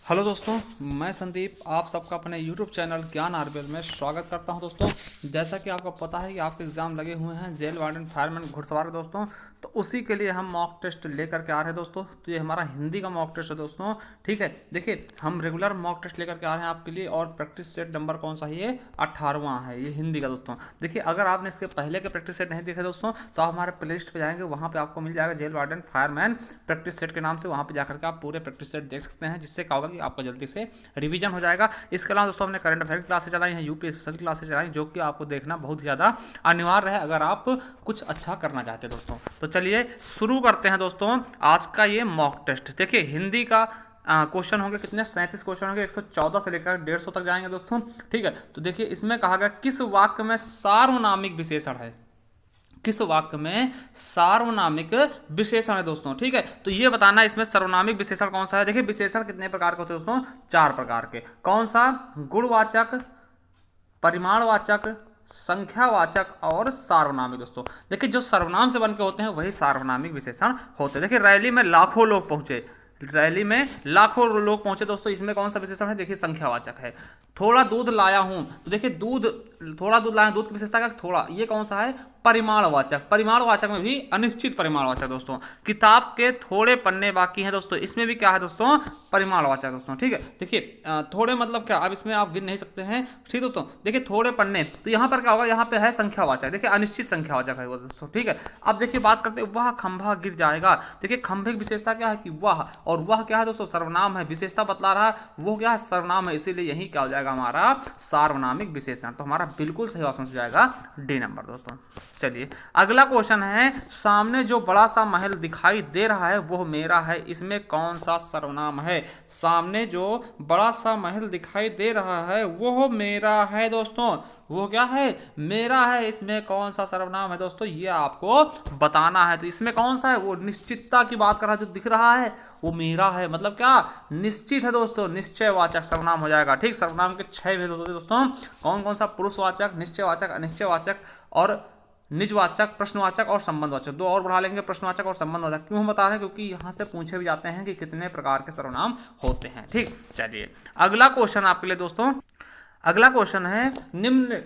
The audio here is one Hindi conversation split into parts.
हेलो दोस्तों, मैं संदीप आप सबका अपने YouTube चैनल ज्ञान आरबीएल में स्वागत करता हूं। दोस्तों, जैसा कि आपको पता है कि आपके एग्ज़ाम लगे हुए हैं जेल वार्डन फायरमैन घुड़सवार दोस्तों, तो उसी के लिए हम मॉक टेस्ट लेकर के आ रहे हैं दोस्तों। तो ये हमारा हिंदी का मॉक टेस्ट है दोस्तों। ठीक है, देखिए हम रेगुलर मॉक टेस्ट लेकर के आ रहे हैं आपके लिए, और प्रैक्टिस सेट नंबर कौन सा है? ये 18वां है, ये हिंदी का दोस्तों। देखिए, अगर आपने इसके पहले के प्रैक्टिस सेट नहीं देखे दोस्तों, तो आप हमारे प्ले लिस्ट पर जाएंगे, वहाँ पर आपको मिल जाएगा jail warden fireman practice set के नाम से। वहाँ पर जाकर के आप पूरे प्रैक्टिस सेट देख सकते हैं, जिससे क्या होगा कि आपका जल्दी से रिवीजन हो जाएगा। इसके अलावा दोस्तों हमने करंट अफेयर की क्लासेस चलाई हैं, यूपी स्पेशल क्लासेस चलाई, जो कि आपको देखना बहुत ज़्यादा अनिवार्य है अगर आप कुछ अच्छा करना चाहते हैं दोस्तों। तो चलिए शुरू करते हैं दोस्तों आज का ये मॉक टेस्ट। देखिए, हिंदी का क्वेश्चन होंगे कितने? 37 क्वेश्चन होंगे, 114 से लेकर 150 तक जाएंगे दोस्तों। ठीक है, तो देखिए इसमें कहा गया किस वाक्य में सार्वनामिक विशेषण है? किस वाक्य में सार्वनामिक विशेषण है दोस्तों? ठीक है, तो ये बताना है इसमें सर्वनामिक विशेषण कौन सा है। देखिए, विशेषण कितने प्रकार के होते हैं दोस्तों? 4 प्रकार के। कौन सा? गुणवाचक, परिमाणवाचक, संख्यावाचक और सार्वनामिक दोस्तों। देखिए, जो सर्वनाम से बन के होते हैं वही सार्वनामिक विशेषण होते हैं। देखिए, रैली में लाखों लोग पहुंचे, रैली में लाखों लोग पहुंचे दोस्तों, इसमें कौन सा विशेषण है? देखिए, संख्यावाचक है। थोड़ा दूध लाया हूं, तो देखिए दूध, थोड़ा दूध लाया, दूध की विशेषता का थोड़ा, ये कौन सा है? परिमाणवाचक। परिमाणवाचक में भी अनिश्चित परिमाणवाचक दोस्तों। किताब के थोड़े पन्ने बाकी हैं दोस्तों, इसमें भी क्या है दोस्तों? परिमाणवाचक दोस्तों। ठीक है, देखिए थोड़े मतलब क्या, अब इसमें आप गिन नहीं सकते हैं। ठीक दोस्तों, देखिए थोड़े पन्ने, तो यहाँ पर क्या होगा? यहाँ पे है संख्यावाचक। देखिए अनिश्चित संख्यावाचक है वो दोस्तों। ठीक है, अब देखिए बात करते हैं, वह खंभा गिर जाएगा। देखिए खंभे की विशेषता क्या है कि वह, और वह क्या है दोस्तों? सर्वनाम है। विशेषता बतला रहा है, वो क्या है? सर्वनाम है, इसीलिए यही क्या हो जाएगा हमारा? सार्वनामिक विशेषण। तो हमारा बिल्कुल सही ऑप्शन हो जाएगा डी नंबर दोस्तों। चलिए अगला क्वेश्चन है, सामने जो बड़ा सा महल दिखाई दे रहा है वो मेरा है, इसमें कौन सा सर्वनाम है? सामने जो बड़ा सा महल दिखाई दे रहा है वो मेरा है दोस्तों। वो क्या है? मेरा है। इसमें कौन सा सर्वनाम है दोस्तों? ये आपको बताना है। तो इसमें कौन सा है? वो निश्चितता की बात कर रहा है, जो दिख रहा है वो मेरा है, मतलब क्या? निश्चित है दोस्तों, निश्चयवाचक सर्वनाम हो जाएगा। ठीक, सर्वनाम के 6 भेद होते हैं दोस्तों। कौन कौन सा? पुरुषवाचक, निश्चयवाचक, अनिश्चयवाचक और निजवाचक, प्रश्नवाचक और संबंधवाचक। 2 और बढ़ा लेंगे, प्रश्नवाचक और संबंधवाचक। क्यों हम बता रहे हैं? क्योंकि यहाँ से पूछे भी जाते हैं कि कितने प्रकार के सर्वनाम होते हैं। ठीक, चलिए अगला क्वेश्चन आपके लिए दोस्तों। अगला क्वेश्चन है, निम्न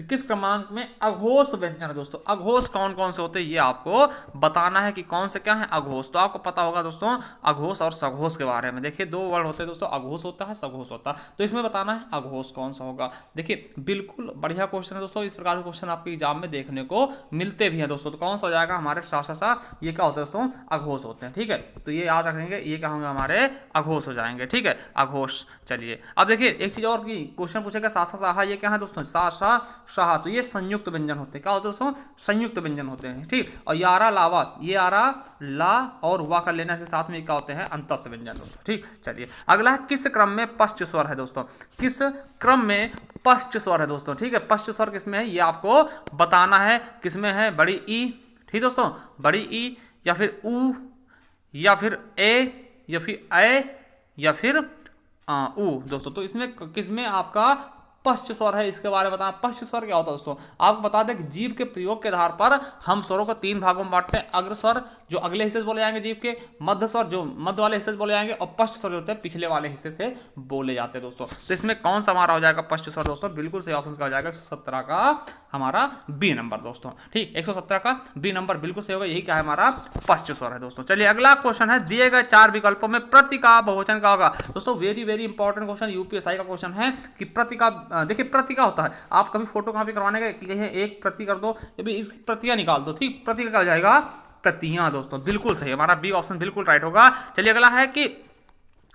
किस क्रमांक में अघोष व्यंजन है दोस्तों? अघोष कौन कौन से होते हैं ये आपको बताना है कि कौन से क्या है अघोष। तो आपको पता होगा दोस्तों अघोष और सघोष के बारे में। देखिए 2 वर्ड होते हैं दोस्तों, अघोष होता है, सघोष होता है। तो इसमें बताना है अघोष कौन सा होगा। देखिए बिल्कुल बढ़िया क्वेश्चन है दोस्तों, इस प्रकार के क्वेश्चन आपके एग्जाम में देखने को मिलते भी हैं दोस्तों। तो कौन सा हो जाएगा? हमारे सा ये क्या होता है दोस्तों? अघोष होते हैं। ठीक है, तो ये याद रखेंगे, ये क्या होंगे? हमारे अघोष हो जाएंगे। ठीक है, अघोष। चलिए अब देखिए एक चीज और की क्वेश्चन पूछेगा, सा साहा, ये क्या है दोस्तों? सा सा शाह, तो ये संयुक्त व्यंजन होते हैं। क्या होते हैं दोस्तों? संयुक्त व्यंजन होते हैं। ठीक, और यारा लावा, ये आरा ला और वा कर लेने के साथ में क्या होते हैं? अंतस्थ व्यंजन दोस्तों। ठीक, चलिए अगला है, किस क्रम में पश्च स्वर है दोस्तों? किस क्रम में पश्च स्वर है दोस्तों? ठीक है, पश्च स्वर किसमें है ये आपको बताना है। किसमें है? बड़ी ई, ठीक दोस्तों, बड़ी ई, या फिर ऊ, या फिर ए, या फिर ए, या फिर ऊ दोस्तों। तो इसमें किसमें आपका पश्च स्वर है, इसके बारे में बताना। पश्च स्वर क्या होता है दोस्तों? आपको बता दें कि जीभ के प्रयोग के आधार पर हम स्वरों को 3 भागों में बांटते हैं। अग्र स्वर जो अगले हिस्से से बोले जाएंगे जीभ के, मध्य स्वर जो मध्य वाले हिस्से से बोले जाएंगे, और पश्च स्वर जो होते हैं पिछले वाले हिस्से से बोले जाते हैं दोस्तों। तो इसमें कौन सा हमारा हो जाएगा पश्च स्वर दोस्तों? बिल्कुल सही ऑप्शन का हो जाएगा 117 का हमारा बी नंबर दोस्तों। ठीक, 117 का बी नंबर बिल्कुल सही होगा, यही क्या है? हमारा पश्च स्वर है दोस्तों। चलिए अगला क्वेश्चन है, दिए गए 4 विकल्पों में प्रति का बहुवचन का होगा दोस्तों। Very very important question, UPSI का क्वेश्चन है कि प्रति का, देखिए प्रति का होता है, आप कभी फोटो कॉपी करवाने गए कि कहीं एक प्रति कर दो, इसकी प्रतियां निकाल दो। ठीक, प्रति का क्या हो जाएगा? प्रतियां दोस्तों। बिल्कुल सही, हमारा बी ऑप्शन बिल्कुल राइट होगा। चलिए अगला है कि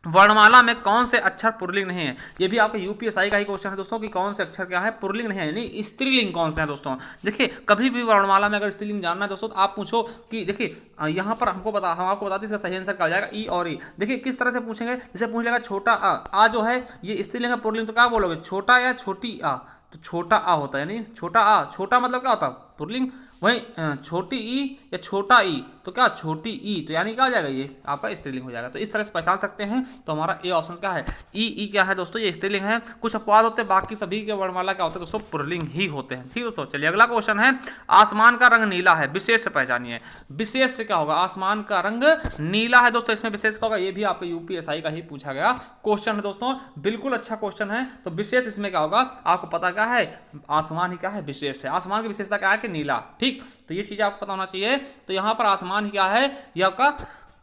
वर्णमाला में कौन से अक्षर पुल्लिंग नहीं है? ये भी आपके यूपीएसआई का ही क्वेश्चन है दोस्तों कि कौन से अक्षर क्या है पुल्लिंग नहीं है, यानी स्त्रीलिंग कौन से हैं दोस्तों। देखिए कभी भी वर्णमाला में अगर स्त्रीलिंग जानना है दोस्तों, तो आप पूछो कि देखिए यहाँ पर हम आपको बताते हैं इसका सही आंसर क्या हो जाएगा? ई और ई। देखिए किस तरह से पूछेंगे, जैसे पूछ लेगा छोटा आ जो है ये स्त्रीलिंग है पुल्लिंग, तो क्या बोलोगे? छोटा या छोटी आ? तो छोटा आ होता है, यानी छोटा आ। छोटा मतलब क्या होता है? पुल्लिंग, वहीं छोटी ई या छोटा ई, तो क्या छोटी ई, तो यानी क्या हो जाएगा, ये आपका स्त्रीलिंग हो जाएगा। तो इस तरह से पहचान सकते हैं। तो हमारा ए ऑप्शन क्या है, ई क्या है दोस्तों, ये स्त्रीलिंग है। कुछ अपवाद होते हैं, बाकी सभी के वर्णमाला क्या होते हैं दोस्तों, पुल्लिंग ही होते हैं। ठीक दोस्तों, चलिए अगला क्वेश्चन है, आसमान का रंग नीला है, विशेष से पहचानिए। विशेष से क्या होगा, आसमान का रंग नीला है दोस्तों, इसमें विशेष क्या होगा, ये भी आपको यूपीएसआई का ही पूछा गया क्वेश्चन है दोस्तों, बिल्कुल अच्छा क्वेश्चन है। तो विशेष इसमें क्या होगा, आपको पता क्या है, आसमान ही क्या है, विशेष है। आसमान की विशेषता क्या है कि नीला, ठीक, तो ये चीज आपको पता होना चाहिए। तो यहां पर आसमान ही क्या है, ये आपका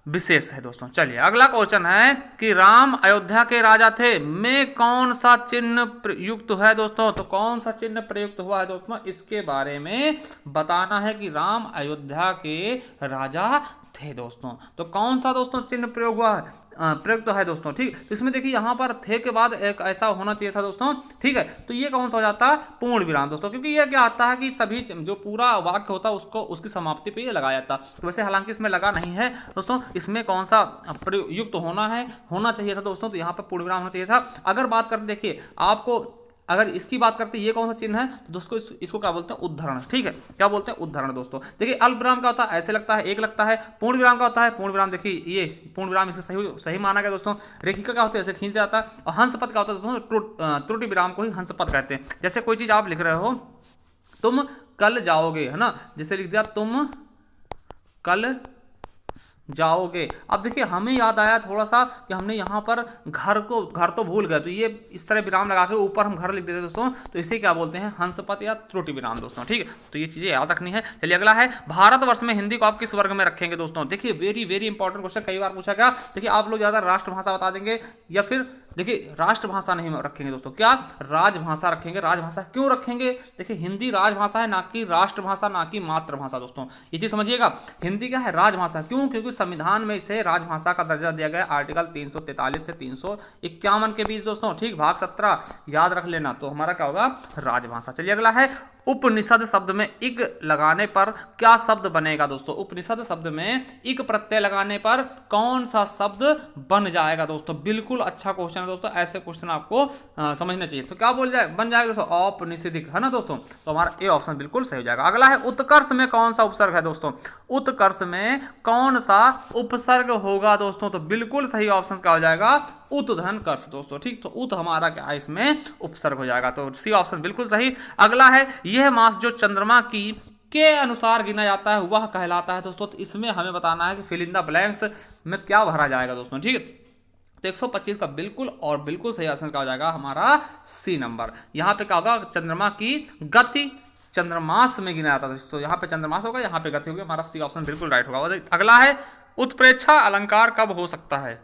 विशेष है दोस्तों। चलिए अगला क्वेश्चन है कि राम अयोध्या के राजा थे में कौन सा चिन्ह प्रयुक्त है दोस्तों, तो कौन सा चिन्ह प्रयुक्त हुआ है दोस्तों, इसके बारे में बताना है कि राम अयोध्या के राजा थे दोस्तों। तो कौन सा दोस्तों चिन्ह प्रयोग हुआ है, प्रयुक्त तो है दोस्तों, ठीक। तो इसमें देखिए यहाँ पर थे के बाद एक ऐसा होना चाहिए था दोस्तों, ठीक है। तो ये कौन सा हो जाता है, पूर्ण विराम दोस्तों, क्योंकि ये क्या आता है कि सभी जो पूरा वाक्य होता है उसको उसकी समाप्ति पे ये लगाया जाता। तो वैसे हालांकि इसमें लगा नहीं है दोस्तों, इसमें कौन सा प्रयुक्त होना चाहिए था दोस्तों, तो यहाँ पर पूर्ण विराम होना चाहिए था। अगर बात करते देखिए आपको, अगर इसकी बात करते हैं ये कौन सा चिन्ह है, तो दोस्तों इसको क्या बोलते हैं, उद्धरण, ठीक है, क्या बोलते हैं, उद्धरण दोस्तों। देखिए अल्प विराम का होता है ऐसे लगता है, एक लगता है। पूर्ण विराम का होता है, पूर्ण विराम देखिए ये पूर्ण विराम इसका सही माना गया दोस्तों। रेखिका क्या होता है, ऐसे खींच जाता है। और हंस पद का होता है दोस्तों, त्रुटि विराम को ही हंस पद कहते हैं। जैसे कोई चीज आप लिख रहे हो, तुम कल जाओगे, है ना, जैसे लिख दिया तुम कल जाओगे। अब देखिए हमें याद आया थोड़ा सा कि हमने यहाँ पर घर तो भूल गए, तो ये इस तरह विराम लगा के ऊपर हम घर लिख देते दोस्तों, तो इसे क्या बोलते हैं, हंसपद या त्रुटि विराम दोस्तों, ठीक है। तो ये चीजें याद रखनी है। चलिए अगला है, भारतवर्ष में हिंदी को आप किस वर्ग में रखेंगे दोस्तों। देखिए वेरी वेरी इंपॉर्टेंट क्वेश्चन, कई बार पूछा गया। देखिए आप लोग ज्यादा राष्ट्रभाषा बता देंगे, या फिर देखिए राष्ट्रभाषा नहीं रखेंगे दोस्तों, क्या राजभाषा रखेंगे। राजभाषा क्यों रखेंगे, देखिए हिंदी राजभाषा है, ना कि राष्ट्रभाषा, ना कि मातृभाषा दोस्तों, ये चीज समझिएगा। हिंदी क्या है, राजभाषा, क्यों, क्योंकि संविधान में इसे राजभाषा का दर्जा दिया गया, आर्टिकल 343 से 351 के बीच दोस्तों, ठीक, भाग 17 याद रख लेना। तो हमारा क्या होगा, राजभाषा। चलिए अगला है, उपनिषद शब्द में इक लगाने पर क्या शब्द बनेगा दोस्तों। उपनिषद शब्द में इक प्रत्यय लगाने पर कौन सा शब्द बन जाएगा दोस्तों, बिल्कुल अच्छा क्वेश्चन है दोस्तों, ऐसे क्वेश्चन आपको समझना चाहिए। तो क्या बन जाएगा दोस्तों, औपनिषदिक, है ना दोस्तों। तो हमारा ए ऑप्शन बिल्कुल सही हो जाएगा। अगला है, उत्कर्ष में कौन सा उपसर्ग है दोस्तों, उत्कर्ष में कौन सा उपसर्ग होगा दोस्तों, तो बिल्कुल सही ऑप्शन क्या हो जाएगा, उत्धन कर्ष दोस्तों, ठीक। तो उत हमारा क्या है, इसमें उपसर्ग हो जाएगा, तो सी ऑप्शन बिल्कुल सही। अगला है, यह मास जो चंद्रमा की के अनुसार गिना जाता है वह कहलाता है दोस्तों। तो इसमें हमें बताना है कि फिल इन द ब्लैंक्स में क्या भरा जाएगा दोस्तों, ठीक है। तो 125 का बिल्कुल और बिल्कुल सही आंसर क्या हो जाएगा, हमारा सी नंबर। यहां पे क्या होगा, चंद्रमा की गति चंद्रमास में गिना जाता है, तो यहाँ पे चंद्रमास होगा, यहाँ पे गति होगी, हमारा सी ऑप्शन बिल्कुल राइट होगा। अगला है, उत्प्रेक्षा अलंकार कब हो सकता है,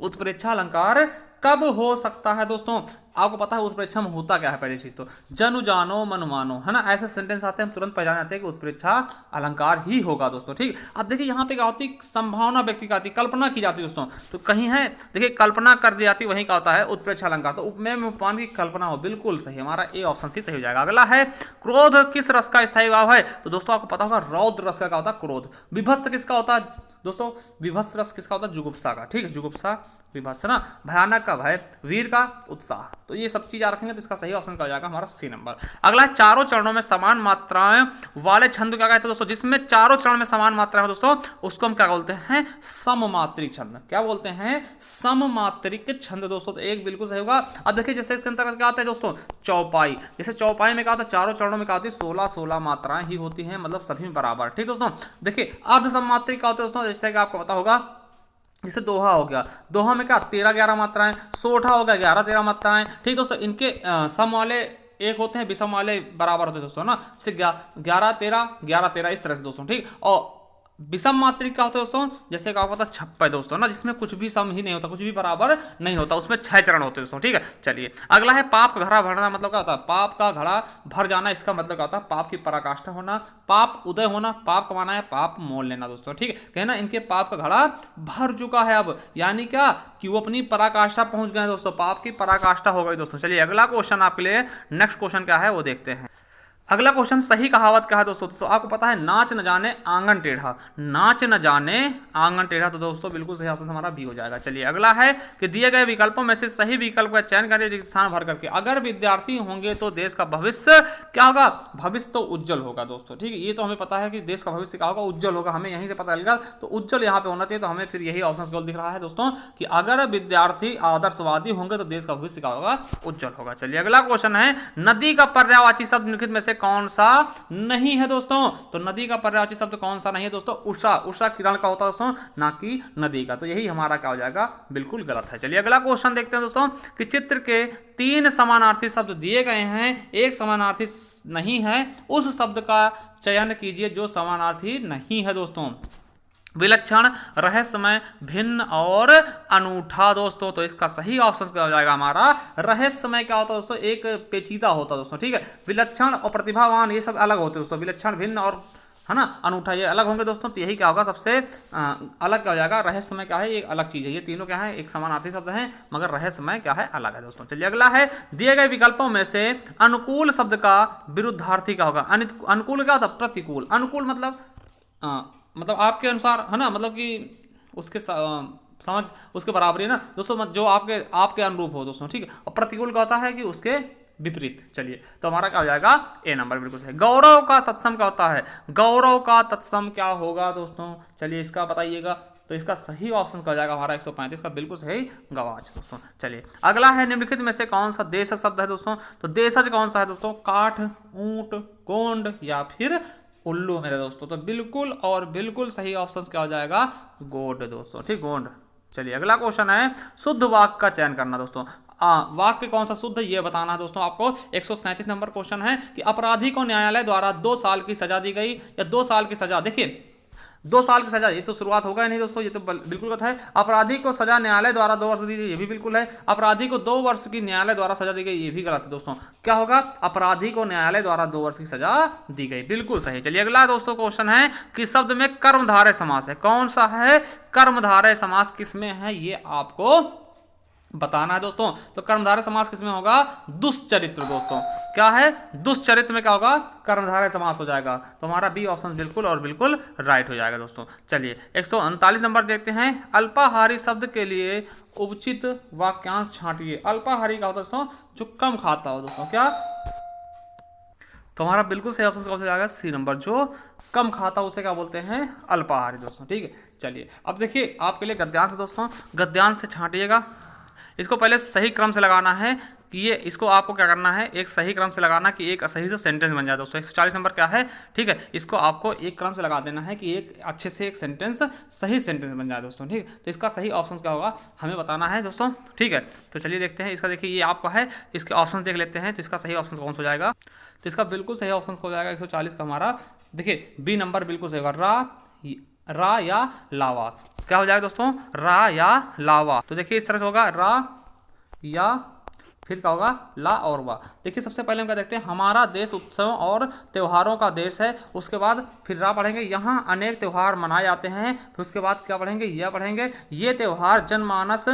उत्प्रेक्षा अलंकार कब हो सकता है दोस्तों। आपको पता है उत्प्रेक्षा में होता क्या है, पहली चीज तो जनु जानो मन मानो, है ना, ऐसे सेंटेंस आते हैं हम तुरंत पहचान जाते हैं कि उत्प्रेक्षा अलंकार ही होगा दोस्तों, ठीक। अब देखिए यहाँ पे क्या होती है, संभावना व्यक्ति का आती, कल्पना की जाती दोस्तों। तो कहीं है देखिए कल्पना कर दी जाती, वहीं का होता है उत्प्रेक्षा अलंकार। तो उपमेय में उपमान की कल्पना हो, बिल्कुल सही, हमारा ए ऑप्शन सी सही हो जाएगा। अगला है, क्रोध किस रस का स्थायी भाव है, तो दोस्तों आपको पता होगा रौद्र रस का होता है क्रोध। विभत्स किसका होता है दोस्तों, विभत्स रस किसका होता है, जुगुप्सा का, ठीक है, जुगुप्सा विभत्स ना। भयानक का भय, वीर का उत्साह। तो ये सब चीज रखेंगे तो इसका सही ऑप्शन क्या हो जाएगा, हमारा सी नंबर। अगला है, चारों चरणों में समान मात्राएं वाले छंद क्या कहते हैं दोस्तों, जिसमें चारों चरण में समान मात्रा है दोस्तों, उसको हम क्या बोलते हैं, सममात्रिक छंद। क्या बोलते हैं, सममात्रिक छंद दोस्तों। तो एक बिल्कुल सही होगा। अब देखिए जैसे इसके अंतर्गत क्या आता है दोस्तों, चौपाई। जैसे चौपाई में क्या होता है, चारों चरणों में क्या होती है, 16 मात्राएं ही होती हैं, मतलब सभी बराबर, ठीक दोस्तों। देखिए अर्ध सममात्रिक क्या होता है दोस्तों, जैसे कि आपको पता होगा, जैसे दोहा हो गया, दोहा में क्या 13-11 मात्राएं, सोठा हो गया 11-13 मात्राएं, ठीक दोस्तों। इनके सम वाले एक होते हैं, विषम वाले बराबर होते हैं दोस्तों ना, जैसे 11-13 इस तरह से दोस्तों, ठीक। और विषम मात्रिक का होता है दोस्तों, जैसे क्या होता है 56 दोस्तों ना, जिसमें कुछ भी सम ही नहीं होता, कुछ भी बराबर नहीं होता, उसमें 6 चरण होते हैं दोस्तों, ठीक है। चलिए अगला है, पाप का घड़ा भरना मतलब क्या होता है, पाप का घड़ा भर जाना, इसका मतलब क्या होता है, पाप की पराकाष्ठा होना, पाप उदय होना, पाप कमाना है, पाप मोल लेना दोस्तों, ठीक है। कहना इनके पाप का घड़ा भर चुका है अब, यानी क्या कि वो अपनी पराकाष्ठा पहुंच गए दोस्तों, पाप की पराकाष्ठा हो गई दोस्तों। चलिए अगला क्वेश्चन आपके लिए, नेक्स्ट क्वेश्चन क्या है वो देखते हैं। अगला क्वेश्चन सही कहावत का है दोस्तों। तो आपको पता है नाच न जाने आंगन टेढ़ा, नाच न जाने आंगन टेढ़ा, तो दोस्तों बिल्कुल सही ऑप्शन हमारा बी हो जाएगा। चलिए अगला है कि दिए गए विकल्पों में से सही विकल्प का चयन करें रिक्त स्थान भर करके। अगर विद्यार्थी होंगे तो देश का भविष्य क्या होगा, भविष्य तो उज्जवल होगा दोस्तों, ठीक है। ये तो हमें पता है कि देश का भविष्य क्या होगा, उज्जवल होगा, हमें यहीं से पता लगेगा। तो उज्जवल यहाँ पे होना चाहिए, तो हमें फिर यही ऑप्शन केवल दिख रहा है दोस्तों कि अगर विद्यार्थी आदर्शवादी होंगे तो देश का भविष्य क्या होगा, उज्जवल होगा। चलिए अगला क्वेश्चन है नदी का पर्यायवाची शब्द निम्नलिखित में से कौन सा नहीं है दोस्तों। तो नदी का पर्यायवाची शब्द कौन सा नहीं है दोस्तों, उषा, उषा किरण का होता है दोस्तों, ना कि नदी का। तो यही हमारा क्या हो जाएगा, बिल्कुल गलत है। चलिए अगला क्वेश्चन देखते हैं दोस्तों कि चित्र के 3 समानार्थी शब्द दिए गए हैं, एक समानार्थी नहीं है, उस शब्द का चयन कीजिए जो समानार्थी नहीं है दोस्तों। विलक्षण, रहस्यमय, भिन्न और अनूठा दोस्तों। तो इसका सही ऑप्शन क्या हो जाएगा हमारा, रहस्यमय क्या होता है दोस्तों, एक पेचीदा होता है दोस्तों, ठीक है। विलक्षण और प्रतिभावान ये सब अलग होते हैं दोस्तों, विलक्षण, भिन्न और है ना अनूठा ये अलग होंगे दोस्तों। तो यही क्या होगा, सबसे अलग क्या हो जाएगा, रहस्यमय क्या है, ये अलग चीज है। ये तीनों क्या है, एक समानार्थी शब्द हैं, मगर रहस्यमय क्या है, अलग है दोस्तों। चलिए अगला है दिए गए विकल्पों में से अनुकूल शब्द का विरुद्धार्थी क्या होगा। अनुकूल क्या होता है, प्रतिकूल। अनुकूल मतलब आपके अनुसार है ना, मतलब कि उसके समझ उसके बराबरी है ना दोस्तों, जो आपके अनुरूप हो दोस्तों, ठीक है। और प्रतिकूल का होता है कि उसके विपरीत। चलिए तो हमारा क्या हो जाएगा, ए नंबर बिल्कुल सही। गौरव का तत्सम क्या होता है, गौरव का तत्सम क्या होगा दोस्तों, चलिए इसका बताइएगा। तो इसका सही ऑप्शन क्या हो जाएगा हमारा 135 का बिल्कुल सही गवाच दोस्तों। चलिए अगला है निम्नलिखित में से कौन सा देशज शब्द है दोस्तों। तो देशज कौन सा है दोस्तों, काठ, ऊंट, गोंड या फिर उल्लू मेरे दोस्तों। तो बिल्कुल और बिल्कुल सही ऑप्शन क्या हो जाएगा, गोंड दोस्तों, ठीक, गोंड। चलिए अगला क्वेश्चन है शुद्ध वाक्य का चयन करना दोस्तों। वाक्य कौन सा शुद्ध ये बताना है दोस्तों आपको। 137 नंबर क्वेश्चन है कि अपराधी को न्यायालय द्वारा 2 साल की सजा दी गई या 2 साल की सजा। देखिए 2 साल की सजा, ये तो शुरुआत होगा ही नहीं दोस्तों, ये तो बिल्कुल गलत है। अपराधी को सजा न्यायालय द्वारा 2 वर्ष दी गई, ये भी बिल्कुल है। अपराधी को 2 वर्ष की न्यायालय द्वारा सजा दी गई, ये भी गलत है दोस्तों। क्या होगा, अपराधी को न्यायालय द्वारा 2 वर्ष की सजा दी गई, बिल्कुल सही। चलिए अगला दोस्तों क्वेश्चन है कि शब्द में कर्मधारय समास है, कौन सा है, कर्मधारय समास किसमें है, ये आपको बताना है दोस्तों। तो कर्मधारय समास किसमें होगा, दुष्चरित्र दोस्तों। क्या है, दुष्चरित्र में क्या होगा, कर्मधारय समास हो जाएगा। तो हमारा बी ऑप्शन बिल्कुल और बिल्कुल राइट हो जाएगा दोस्तों। चलिए 139 नंबर देखते हैं। अल्पाहारी शब्द के लिए उचित वाक्यांश छांटिए। अल्पाहारी का होता है दोस्तों जो कम खाता हो दोस्तों, क्या। तो हमारा बिल्कुल सही ऑप्शन कौन सा जाएगा, सी नंबर, जो कम खाता उसे क्या बोलते हैं, अल्पाहारी दोस्तों, ठीक है। चलिए अब देखिए आपके लिए गद्यांश है दोस्तों, गद्यांश से छांटिएगा। इसको पहले सही क्रम से लगाना है कि ये, इसको आपको क्या करना है, एक सही क्रम से लगाना कि एक सही से सेंटेंस बन जाए दोस्तों। 140 नंबर क्या है, ठीक है। इसको आपको एक क्रम से लगा देना है कि एक अच्छे से एक सेंटेंस सही सेंटेंस बन जाए दोस्तों, ठीक है। तो इसका सही ऑप्शन क्या होगा हमें बताना है दोस्तों, ठीक है। तो चलिए देखते हैं इसका, देखिए ये आपका है, इसके ऑप्शन देख लेते हैं। तो इसका सही ऑप्शन कौन सा हो जाएगा, तो इसका बिल्कुल सही ऑप्शन हो जाएगा 140 का हमारा, देखिए बी नंबर बिल्कुल सही होगा, रा या लावा। क्या हो जाएगा दोस्तों, रा या लावा। तो देखिए इस तरह से होगा, रा या फिर क्या होगा, ला और वा। देखिए सबसे पहले हम क्या देखते हैं, हमारा देश उत्सवों और त्योहारों का देश है। उसके बाद फिर रा पढ़ेंगे, यहाँ अनेक त्यौहार मनाए जाते हैं। फिर उसके बाद क्या पढ़ेंगे, यह पढ़ेंगे, ये त्यौहार जनमानस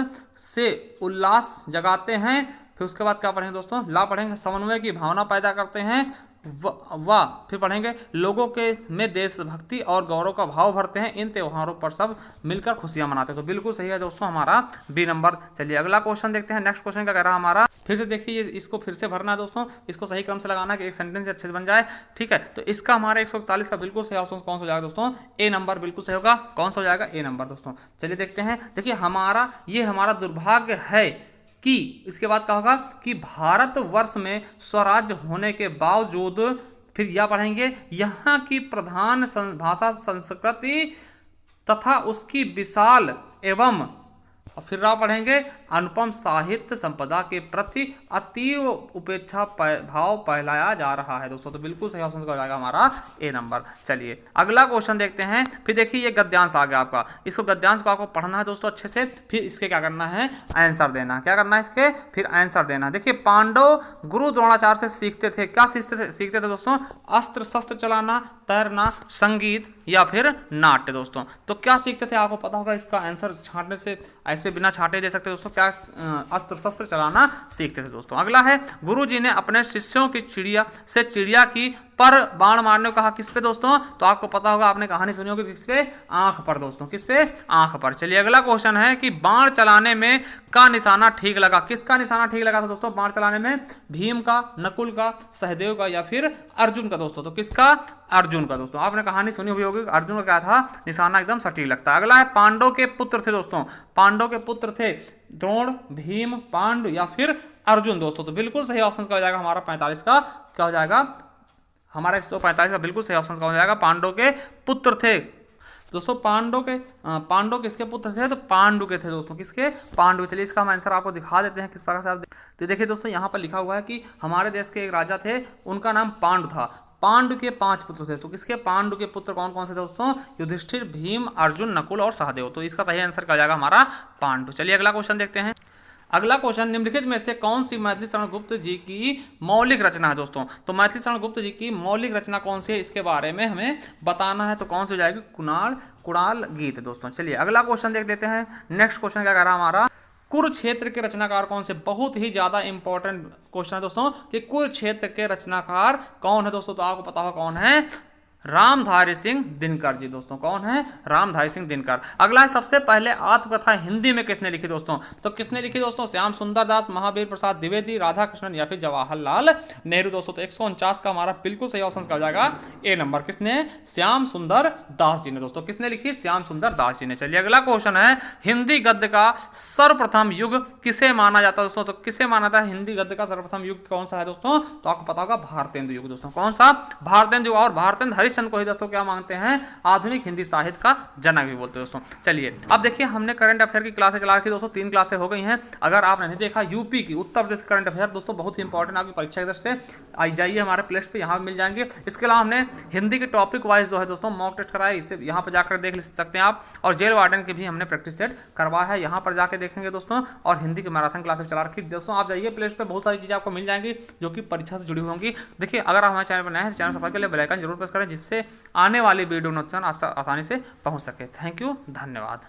से उल्लास जगाते हैं। फिर उसके बाद क्या पढ़ेंगे दोस्तों, ला पढ़ेंगे, समन्वय की भावना पैदा करते हैं। वाह फिर पढ़ेंगे, लोगों के में देशभक्ति और गौरव का भाव भरते हैं। इन त्योहारों पर सब मिलकर खुशियां मनाते हैं। तो बिल्कुल सही है दोस्तों हमारा बी नंबर। चलिए अगला क्वेश्चन देखते हैं। नेक्स्ट क्वेश्चन क्या कह रहा है हमारा, फिर से देखिए इसको फिर से भरना है दोस्तों, इसको सही क्रम से लगाना कि एक सेंटेंस अच्छे से बन जाए, ठीक है। तो इसका हमारा 141 का बिल्कुल सही ऑप्शन कौन सा हो जाएगा दोस्तों, ए नंबर बिल्कुल सही होगा। कौन सा हो जाएगा, ए नंबर दोस्तों। चलिए देखते हैं, देखिए हमारा ये हमारा दुर्भाग्य है कि, इसके बाद क्या होगा कि भारतवर्ष में स्वराज्य होने के बावजूद, फिर यह पढ़ेंगे, यहाँ की प्रधान भाषा संस्कृति तथा उसकी विशाल एवं, और फिर रा पढ़ेंगे, अनुपम साहित्य संपदा के प्रति अतीव उपेक्षा भाव फैलाया जा रहा है दोस्तों। तो बिल्कुल सही ऑप्शन हो जाएगा हमारा ए नंबर। चलिए अगला क्वेश्चन देखते हैं। फिर देखिए ये गद्यांश आ गया आपका, इसको गद्यांश को आपको पढ़ना है दोस्तों अच्छे से। फिर इसके क्या करना है, आंसर देना। क्या करना है इसके, फिर आंसर देना। देखिए पांडव गुरु द्रोणाचार्य से सीखते थे, क्या सीखते थे दोस्तों, अस्त्र शस्त्र चलाना, तैरना, संगीत, या फिर नाट्य दोस्तों। तो क्या सीखते थे आपको पता होगा, इसका आंसर छांटने से ऐसे बिना छांटे दे सकते दोस्तों, क्या अस्त्र शस्त्र चलाना सीखते थे दोस्तों। अगला है, गुरुजी ने अपने शिष्यों की चिड़िया की पर बाण मारने को कहा, किस पे दोस्तों? तो आपको पता होगा, आपने कहानी सुनी होगी, किस पे? आंख पर दोस्तों, किस पे? आंख पर। चलिए अगला क्वेश्चन है कि बाण चलाने में का निशाना ठीक लगा, किसका निशाना ठीक लगा था दोस्तों बाण चलाने में? भीम का, नकुल का, सहदेव का या फिर अर्जुन का दोस्तों। तो किसका? अर्जुन का दोस्तों। आपने कहानी सुनी हुई होगी, अर्जुन का क्या था निशाना, एकदम सटीक लगता है। अगला है, पांडव के पुत्र थे दोस्तों, पांडव के पुत्र थे द्रोण, भीम, पांडु या फिर अर्जुन दोस्तों। तो बिल्कुल सही ऑप्शन का हो जाएगा हमारा 45 का, क्या हो जाएगा हमारा 145 का बिल्कुल सही ऑप्शन का हो जाएगा, पांडव के पुत्र थे दोस्तों। पांडव किसके पुत्र थे? तो पांडु के थे दोस्तों, किसके? पांडु। चलिए इसका हम आंसर आपको दिखा देते हैं किस प्रकार से आप तो देखिए दोस्तों, यहाँ पर लिखा हुआ है कि हमारे देश के एक राजा थे, उनका नाम पांडु था, पांडु के 5 पुत्र थे। तो किसके? पांडु के पुत्र कौन कौन से थे दोस्तों? युधिष्ठिर, भीम, अर्जुन, नकुल और सहदेव। तो इसका सही आंसर क्या हो जाएगा हमारा? पांडु। चलिए अगला क्वेश्चन देखते हैं। अगला क्वेश्चन, निम्नलिखित में से कौन सी मैथिली शरण गुप्त जी की मौलिक रचना है दोस्तों? तो मैथिली शरण गुप्त जी की मौलिक रचना कौन सी है, इसके बारे में हमें बताना है। तो कौन सी हो जाएगी? कुणाल गीत दोस्तों। चलिए अगला क्वेश्चन देख देते हैं। नेक्स्ट क्वेश्चन क्या कह रहा है हमारा, कुरुक्षेत्र के रचनाकार कौन से? बहुत ही ज्यादा इंपॉर्टेंट क्वेश्चन है दोस्तों कि कुरुक्षेत्र के रचनाकार कौन है दोस्तों। तो आपको पता होगा कौन है? रामधारी सिंह दिनकर जी दोस्तों। कौन है? रामधारी सिंह दिनकर। अगला है, सबसे पहले आत्मकथा हिंदी में किसने लिखी दोस्तों? तो किसने लिखी दोस्तों? श्याम सुंदर दास, महावीर प्रसाद द्विवेदी, राधा कृष्णन या फिर जवाहरलाल नेहरू दोस्तों। तो 149 का हमारा बिल्कुल सही ऑप्शन का हो जाएगा ए नंबर। किसने? श्याम सुंदर दास जी ने दोस्तों। किसने लिखी? श्याम सुंदर दास जी ने। चलिए अगला क्वेश्चन है, हिंदी गद्य का सर्वप्रथम युग किसे माना जाता है दोस्तों? तो किसे माना था हिंदी गद्य का सर्वप्रथम युग कौन सा है दोस्तों? तो आपको पता होगा भारतेंदु युग दोस्तों। कौन सा? भारतेंदु युग। और भारतेंदु हरिश्चंद्र को ही दोस्तों क्या मांगते हैं? आधुनिक हिंदी साहित्य का जनक भी बोलते हैं दोस्तों। चलिए अब देखिए, हमने करंट अफेयर की क्लासें चला रखी दोस्तों, 3 क्लासें हो गई हैं। अगर आपने नहीं देखा, यूपी की उत्तर प्रदेश करंट अफेयर दोस्तों बहुत ही इंपॉर्टेंट आपकी परीक्षा की दृष्टि से, आई जाइए हमारे प्लेलिस्ट पे, यहाँ मिल जाएंगे। इसके अलावा हमने हिंदी के टॉपिक वाइज जो है दोस्तों मॉक टेस्ट कराया, इसे यहाँ पर जाकर देख सकते हैं आप। और जेल वार्डन की भी हमने प्रैक्टिस सेट करवाया है, यहाँ पर जाकर देखेंगे दोस्तों। और हिंदी की मैराथन क्लासेस चला रखी दोस्तों, आप जाइए प्लेलिस्ट पे, बहुत सारी चीजें आपको मिल जाएंगी जो कि परीक्षा से जुड़ी होंगी। देखिए अगर आप हमारे चैनल पर नए हैं, चैनल सब्सक्राइब के लिए बेल आइकन जरूर प्रेस करें, जिससे आने वाली वीडियो नोटिफिकेशन आप आसानी से पहुंच सके। थैंक यू, धन्यवाद।